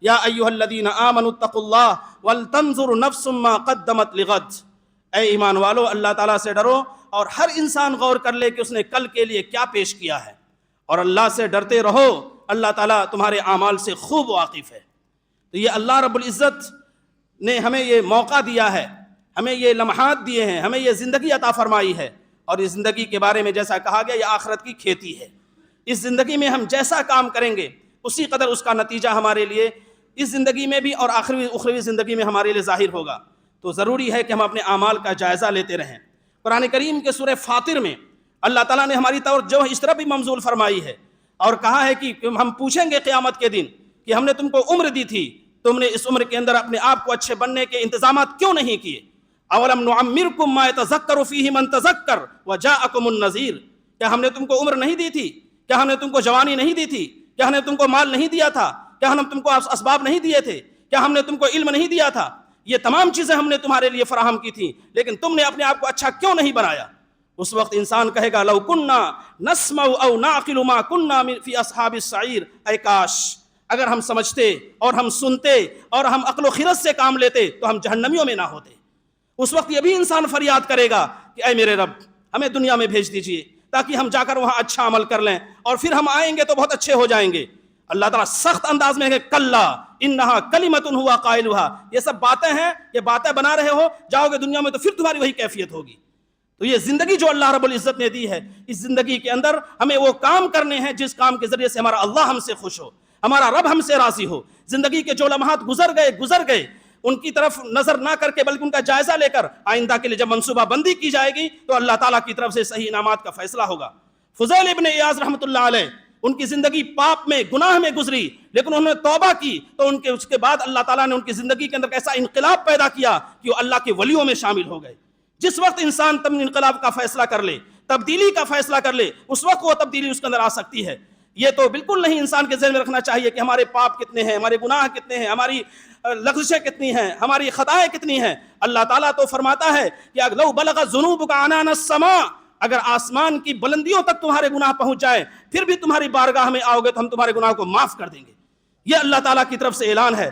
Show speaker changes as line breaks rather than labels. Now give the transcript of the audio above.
یا ایھا الذین آمنوا اتقوا اللہ ولتنظر نفس ما قدمت لغد، اے ایمان والو اللہ تعالیٰ سے ڈرو اور ہر انسان غور کر لے کہ اس نے کل کے لیے کیا پیش کیا ہے، اور اللہ سے ڈرتے رہو، اللہ تعالیٰ تمہارے اعمال سے خوب واقف ہے۔ تو یہ اللہ رب العزت نے ہمیں یہ موقع دیا ہے، ہمیں یہ لمحات دیے ہیں، ہمیں یہ زندگی عطا فرمائی ہے، اور اس زندگی کے بارے میں جیسا کہا گیا یہ آخرت کی کھیتی ہے۔ اس زندگی میں ہم جیسا کام کریں گے اسی قدر اس کا نتیجہ ہمارے لیے اس زندگی میں بھی اور اخروی زندگی میں ہمارے لیے ظاہر ہوگا۔ تو ضروری ہے کہ ہم اپنے اعمال کا جائزہ لیتے رہیں۔ قرآن کریم کے سورہ فاطر میں اللہ تعالیٰ نے ہماری توجہ اس طرح بھی مبذول فرمائی ہے اور کہا ہے کہ ہم پوچھیں گے قیامت کے دن کہ ہم نے تم کو عمر دی تھی، تم نے اس عمر کے اندر اپنے آپ کو اچھے بننے کے انتظامات کیوں نہیں کیے؟ اولم نعمرکم ما یتذکر فیہ من تذکر وجاءکم النذیر، کیا ہم نے تم کو عمر نہیں دی تھی؟ کیا ہم نے تم کو جوانی نہیں دی تھی؟ کیا ہم نے تم کو مال نہیں دیا تھا؟ کیا ہم نے تم کو اسباب نہیں دیے تھے؟ کیا ہم نے تم کو علم نہیں دیا تھا؟ یہ تمام چیزیں ہم نے تمہارے لیے فراہم کی تھیں، لیکن تم نے اپنے آپ کو اچھا کیوں نہیں بنایا؟ اس وقت انسان کہے گا لو کننا نسمع او نعقل ما کننا فی اصحاب السعیر، اے کاش اگر ہم سمجھتے اور ہم سنتے اور ہم عقل و خرد سے کام لیتے تو ہم جہنمیوں میں نہ ہوتے۔ اس وقت یہ بھی انسان فریاد کرے گا کہ اے میرے رب ہمیں دنیا میں بھیج دیجئے تاکہ ہم جا کر وہاں اچھا عمل کر لیں اور پھر ہم آئیں گے تو بہت اچھے ہو جائیں گے۔ اللہ تعالیٰ سخت انداز میں ہے کہ کلا انہا کلمۃ ہوا قائلھا، یہ سب باتیں ہیں، یہ باتیں بنا رہے ہو، جاؤ گے دنیا میں تو پھر تمہاری وہی کیفیت ہوگی۔ تو یہ زندگی جو اللہ رب العزت نے دی ہے، اس زندگی کے اندر ہمیں وہ کام کرنے ہیں جس کام کے ذریعے سے ہمارا اللہ ہم سے خوش ہو، ہمارا رب ہم سے راضی ہو۔ زندگی کے جو لمحات گزر گئے ان کی طرف نظر نہ کر کے بلکہ ان کا جائزہ لے کر آئندہ کے لیے جب منصوبہ بندی کی جائے گی تو اللہ تعالیٰ کی طرف سے صحیح انعامات کا فیصلہ ہوگا۔ فضیل ابن عیاض رحمۃ اللہ علیہ، ان کی زندگی پاپ میں گناہ میں گزری لیکن انہوں نے توبہ کی تو اس کے بعد اللہ تعالیٰ نے ان کی زندگی کے اندر ایسا انقلاب پیدا کیا کہ وہ اللہ کے ولیوں میں شامل ہو گئے۔ جس وقت انسان انقلاب کا فیصلہ کر لے، تبدیلی کا فیصلہ کر لے، اس وقت وہ تبدیلی اس کے اندر آ سکتی ہے۔ یہ تو بالکل نہیں انسان کے ذہن میں رکھنا چاہیے کہ ہمارے پاپ کتنے ہیں، ہمارے گناہ کتنے ہیں، ہماری لغزشیں کتنی ہیں، ہماری خطائیں کتنی ہیں۔ اللہ تعالیٰ تو فرماتا ہے کہ لو بلغ ذنوبک عنان السماء، اگر آسمان کی بلندیوں تک تمہارے گناہ پہنچ جائے پھر بھی تمہاری بارگاہ میں آؤ گے تو ہم تمہارے گناہ کو معاف کر دیں گے۔ یہ اللہ تعالیٰ کی طرف سے اعلان ہے۔